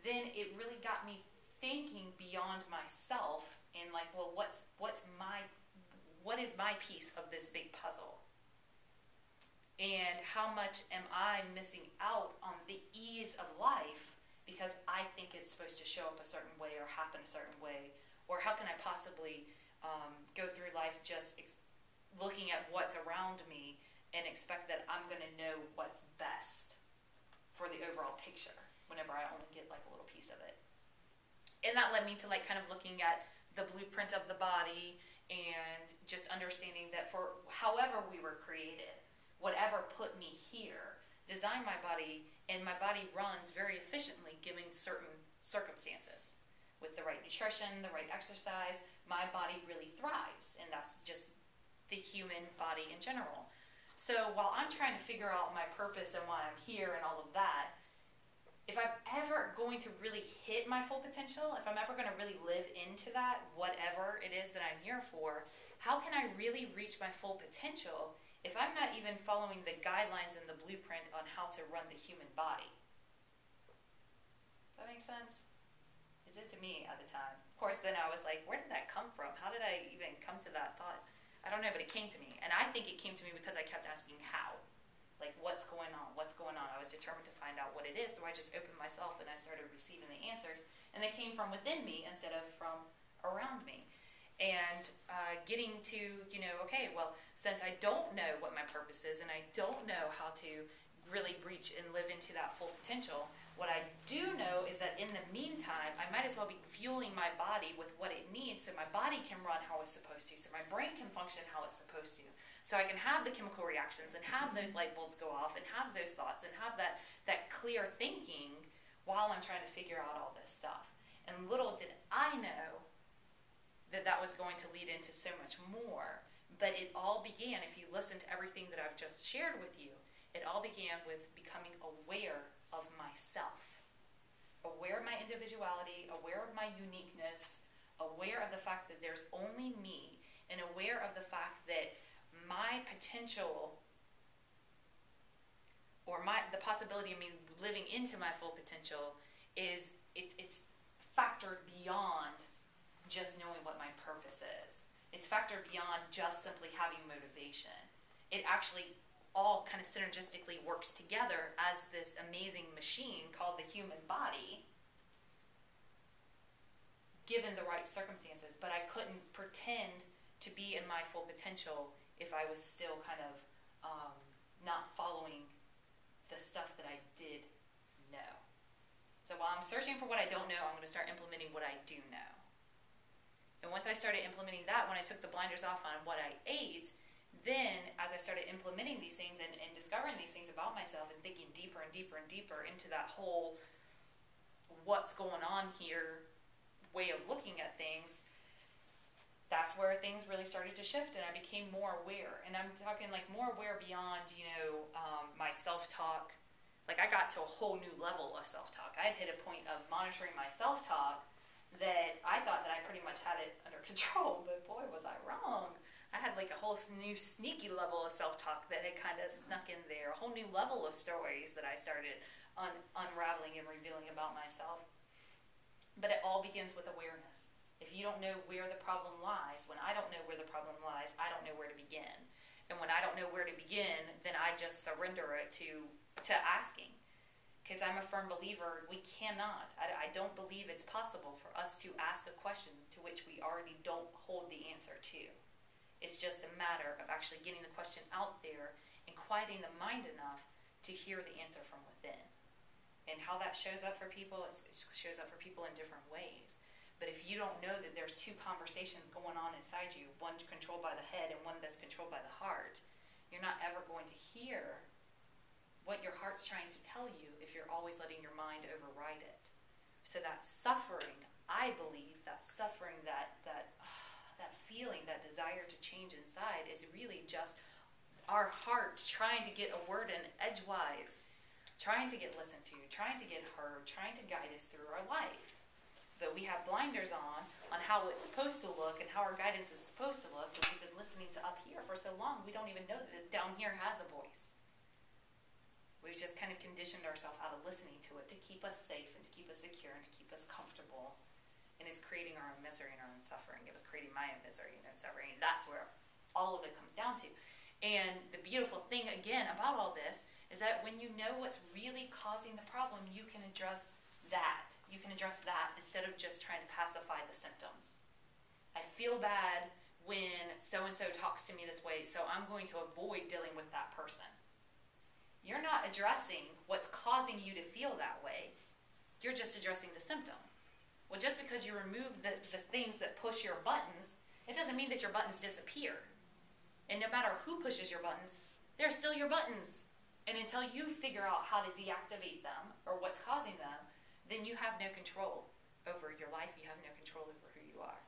then it really got me thinking beyond myself and like, well, what is my piece of this big puzzle? And how much am I missing out on the ease of life because I think it's supposed to show up a certain way or happen a certain way? Or how can I possibly go through life just looking at what's around me and expect that I'm going to know what's best for the overall picture whenever I only get like a little piece of it? And that led me to like kind of looking at the blueprint of the body and just understanding that for however we were created, whatever put me here, designed my body, and my body runs very efficiently given certain circumstances. With the right nutrition, the right exercise, my body really thrives, and that's just the human body in general. So while I'm trying to figure out my purpose and why I'm here and all of that, if I'm ever going to really hit my full potential, if I'm ever going to really live into that, whatever it is that I'm here for, how can I really reach my full potential if I'm not even following the guidelines and the blueprint on how to run the human body? Does that make sense? It did to me at the time. Of course, then I was like, where did that come from? How did I even come to that thought? I don't know, but it came to me. And I think it came to me because I kept asking how. Like, what's going on? What's going on? I was determined to find out what it is, so I just opened myself and I started receiving the answers. And they came from within me instead of from around me. And getting to, okay, well, since I don't know what my purpose is and I don't know how to really reach and live into that full potential, what I do know is that in the meantime, I might as well be fueling my body with what it needs so my body can run how it's supposed to, so my brain can function how it's supposed to, so I can have the chemical reactions and have those light bulbs go off and have those thoughts and have that clear thinking while I'm trying to figure out all this stuff. And little did I know that was going to lead into so much more. But it all began, if you listen to everything that I've just shared with you, it all began with becoming aware of myself, aware of my individuality, aware of my uniqueness, aware of the fact that there's only me, and aware of the fact that my potential or the possibility of me living into my full potential it's factored beyond just knowing what my purpose is. It's factored beyond just simply having motivation. It actually all kind of synergistically works together as this amazing machine called the human body, given the right circumstances. But I couldn't pretend to be in my full potential if I was still kind of not following the stuff that I did know. So while I'm searching for what I don't know, I'm going to start implementing what I do know. And once I started implementing that, when I took the blinders off on what I ate, then as I started implementing these things and discovering these things about myself and thinking deeper and deeper and deeper into that whole what's going on here way of looking at things, that's where things really started to shift and I became more aware. And I'm talking like more aware beyond, my self-talk. Like I got to a whole new level of self-talk. I had hit a point of monitoring my self-talk that I thought that I pretty much had it under control, but boy, was I wrong. I had like a whole new sneaky level of self-talk that had kind of snuck in there, a whole new level of stories that I started unraveling and revealing about myself. But it all begins with awareness. If you don't know where the problem lies, when I don't know where the problem lies, I don't know where to begin. And when I don't know where to begin, then I just surrender it to asking. Because I'm a firm believer, we cannot. I don't believe it's possible for us to ask a question to which we already don't hold the answer to. It's just a matter of actually getting the question out there and quieting the mind enough to hear the answer from within. And how that shows up for people, it shows up for people in different ways. But if you don't know that there's two conversations going on inside you, one controlled by the head and one that's controlled by the heart, you're not ever going to hear what your heart's trying to tell you if you're always letting your mind override it. So that suffering, I believe, that suffering, that feeling, that desire to change inside is really just our heart trying to get a word in edgewise, trying to get listened to, trying to get heard, trying to guide us through our life. But we have blinders on how it's supposed to look and how our guidance is supposed to look, but we've been listening to up here for so long we don't even know that down here has a voice. We've just kind of conditioned ourselves out of listening to it to keep us safe and to keep us secure and to keep us comfortable. And it's creating our own misery and our own suffering. It was creating my own misery and own suffering. And that's where all of it comes down to. And the beautiful thing, again, about all this is that when you know what's really causing the problem, you can address that. You can address that instead of just trying to pacify the symptoms. I feel bad when so-and-so talks to me this way, so I'm going to avoid dealing with that person. You're not addressing what's causing you to feel that way. You're just addressing the symptom. Well, just because you remove the things that push your buttons, it doesn't mean that your buttons disappear. And no matter who pushes your buttons, they're still your buttons. And until you figure out how to deactivate them or what's causing them, then you have no control over your life. You have no control over who you are.